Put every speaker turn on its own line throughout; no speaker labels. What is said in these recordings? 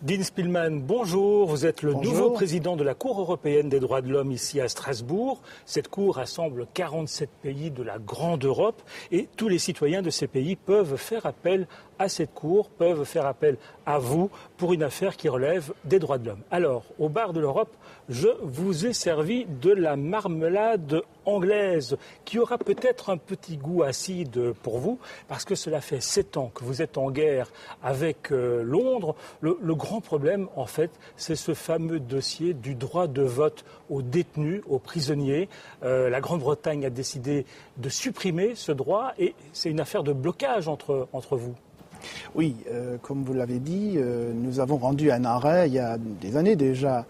Dean Spillman, bonjour. Vous êtes le
Bonjour.
nouveau président de la Cour européenne des droits de l'homme ici à Strasbourg. Cette Cour rassemble 47 pays de la grande Europe et tous les citoyens de ces pays peuvent faire appel à cette Cour, peuvent faire appel à vous pour une affaire qui relève des droits de l'homme. Alors, au bar de l'Europe, je vous ai servi de la marmelade anglaise qui aura peut-être un petit goût acide pour vous parce que cela fait 7 ans que vous êtes en guerre avec Londres. Le grand problème, en fait, c'est ce fameux dossier du droit de vote aux détenus, aux prisonniers. La Grande-Bretagne a décidé de supprimer ce droit et c'est une affaire de blocage entre vous.
Oui, comme vous l'avez dit, nous avons rendu un arrêt il y a des années déjà.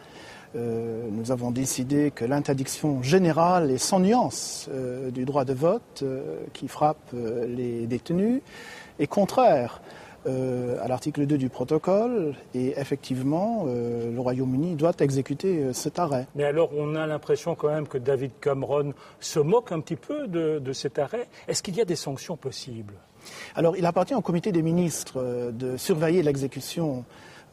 Nous avons décidé que l'interdiction générale et sans nuance du droit de vote qui frappe les détenus est contraire à l'article 2 du protocole et effectivement le Royaume-Uni doit exécuter cet arrêt.
Mais alors on a l'impression quand même que David Cameron se moque un petit peu de cet arrêt. Est-ce qu'il y a des sanctions possibles ?
Alors il appartient au comité des ministres de surveiller l'exécution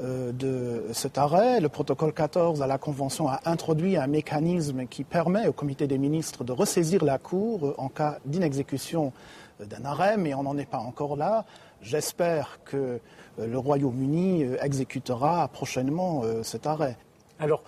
de cet arrêt. Le protocole 14 à la Convention a introduit un mécanisme qui permet au comité des ministres de ressaisir la Cour en cas d'inexécution d'un arrêt, mais on n'en est pas encore là. J'espère que le Royaume-Uni exécutera prochainement cet arrêt.
Alors,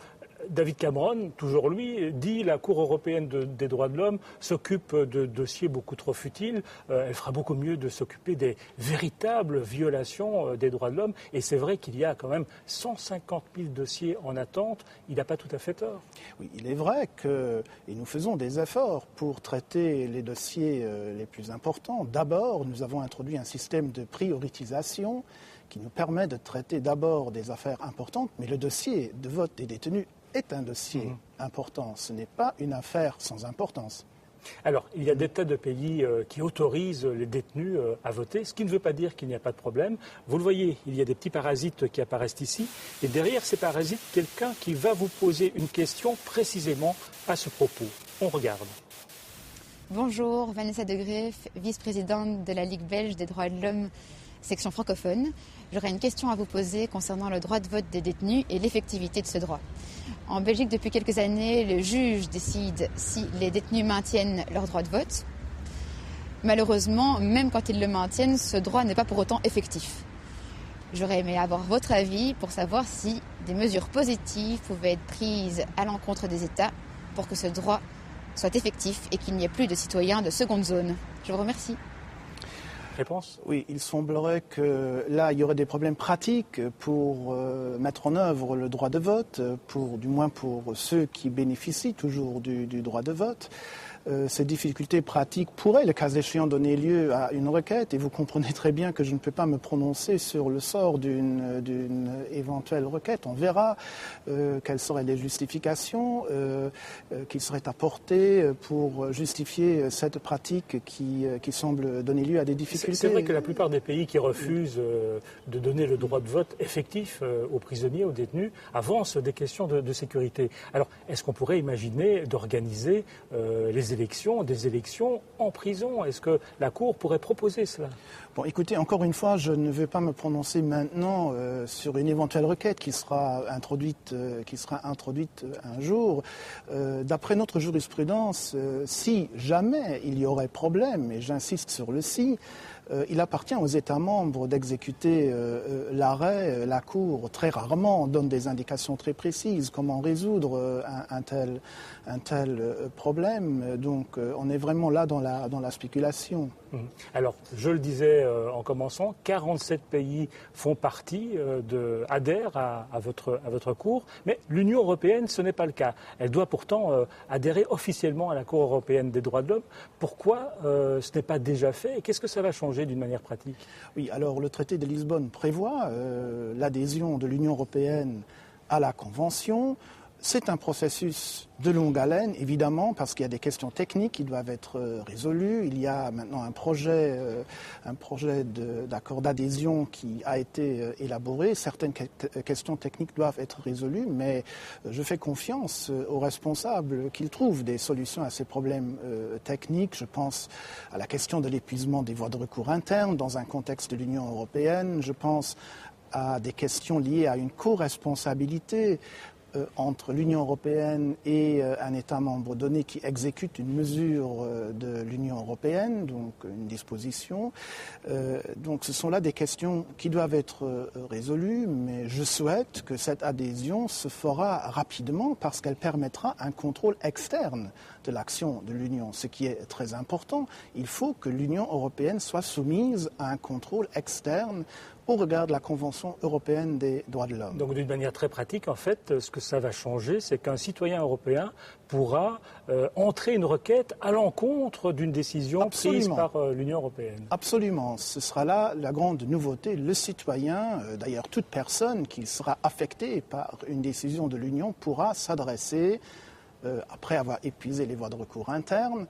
David Cameron, toujours lui, dit la Cour européenne des droits de l'homme s'occupe de dossiers beaucoup trop futiles. Elle fera beaucoup mieux de s'occuper des véritables violations des droits de l'homme. Et c'est vrai qu'il y a quand même 150 000 dossiers en attente. Il n'a pas tout à fait tort.
Oui, il est vrai que et nous faisons des efforts pour traiter les dossiers les plus importants. D'abord, nous avons introduit un système de prioritisation qui nous permet de traiter d'abord des affaires importantes, mais le dossier de vote des détenus est un dossier important. Ce n'est pas une affaire sans importance.
Alors, il y a des tas de pays qui autorisent les détenus à voter, ce qui ne veut pas dire qu'il n'y a pas de problème. Vous le voyez, il y a des petits parasites qui apparaissent ici, et derrière ces parasites, quelqu'un qui va vous poser une question précisément à ce propos. On regarde.
Bonjour, Vanessa De Greef, vice-présidente de la Ligue belge des droits de l'homme, section francophone. J'aurais une question à vous poser concernant le droit de vote des détenus et l'effectivité de ce droit. En Belgique, depuis quelques années, le juge décide si les détenus maintiennent leur droit de vote. Malheureusement, même quand ils le maintiennent, ce droit n'est pas pour autant effectif. J'aurais aimé avoir votre avis pour savoir si des mesures positives pouvaient être prises à l'encontre des États pour que ce droit soit effectif et qu'il n'y ait plus de citoyens de seconde zone. Je vous remercie.
Réponse ?
Oui, il semblerait que là, il y aurait des problèmes pratiques pour mettre en œuvre le droit de vote, du moins pour ceux qui bénéficient toujours du droit de vote. Ces difficultés pratiques pourraient, le cas échéant, donner lieu à une requête. Et vous comprenez très bien que je ne peux pas me prononcer sur le sort d'une éventuelle requête. On verra quelles seraient les justifications qui seraient apportées pour justifier cette pratique qui semble donner lieu à des difficultés.
C'est vrai que la plupart des pays qui refusent de donner le droit de vote effectif aux prisonniers, aux détenus, avancent des questions de sécurité. Alors, est-ce qu'on pourrait imaginer d'organiser des élections en prison? Est-ce que la Cour pourrait proposer cela?
Bon, écoutez, encore une fois, je ne vais pas me prononcer maintenant sur une éventuelle requête qui sera introduite un jour. D'après notre jurisprudence, si jamais il y aurait problème, et j'insiste sur le si, il appartient aux États membres d'exécuter l'arrêt. La Cour, très rarement, donne des indications très précises comment résoudre un tel problème. Donc, on est vraiment là dans la spéculation.
Alors, je le disais en commençant, 47 pays font partie, adhèrent à votre Cour, mais l'Union européenne, ce n'est pas le cas. Elle doit pourtant adhérer officiellement à la Cour européenne des droits de l'homme. Pourquoi ce n'est pas déjà fait et qu'est-ce que ça va changer d'une manière pratique?
Oui, alors le traité de Lisbonne prévoit l'adhésion de l'Union européenne à la Convention. C'est un processus de longue haleine, évidemment, parce qu'il y a des questions techniques qui doivent être résolues. Il y a maintenant un projet d'accord d'adhésion qui a été élaboré. Certaines questions techniques doivent être résolues, mais je fais confiance aux responsables qu'ils trouvent des solutions à ces problèmes techniques. Je pense à la question de l'épuisement des voies de recours internes dans un contexte de l'Union européenne. Je pense à des questions liées à une co-responsabilité entre l'Union européenne et un État membre donné qui exécute une mesure de l'Union européenne, donc une disposition. Donc ce sont là des questions qui doivent être résolues, mais je souhaite que cette adhésion se fera rapidement parce qu'elle permettra un contrôle externe de l'action de l'Union, ce qui est très important. Il faut que l'Union européenne soit soumise à un contrôle externe au regard de la Convention européenne des droits de l'homme.
Donc d'une manière très pratique, en fait, ce que ça va changer, c'est qu'un citoyen européen pourra entrer une requête à l'encontre d'une décision prise par l'Union européenne.
Absolument. Ce sera là la grande nouveauté. Le citoyen, d'ailleurs toute personne qui sera affectée par une décision de l'Union pourra s'adresser, après avoir épuisé les voies de recours internes,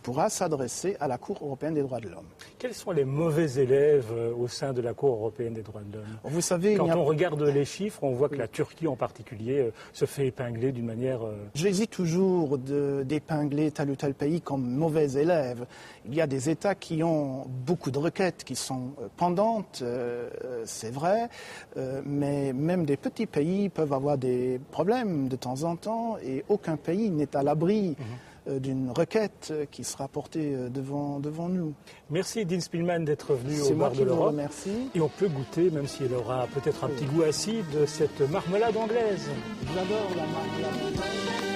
pourra s'adresser à la Cour européenne des droits de l'homme.
Quels sont les mauvais élèves au sein de la Cour européenne des droits de l'homme ?
Vous savez,
quand on regarde les chiffres, on voit que la Turquie en particulier se fait épingler d'une manière...
J'hésite toujours d'épingler tel ou tel pays comme mauvais élève. Il y a des États qui ont beaucoup de requêtes qui sont pendantes, c'est vrai, mais même des petits pays peuvent avoir des problèmes de temps en temps et aucun pays n'est à l'abri d'une requête qui sera portée devant nous.
Merci Dean Spillman d'être venu au
C'est
Bar
moi
de
qui vous
l'Europe.
remercie.
Et on peut goûter, même si elle aura peut-être un petit goût acide, cette marmelade anglaise.
J'adore la marmelade.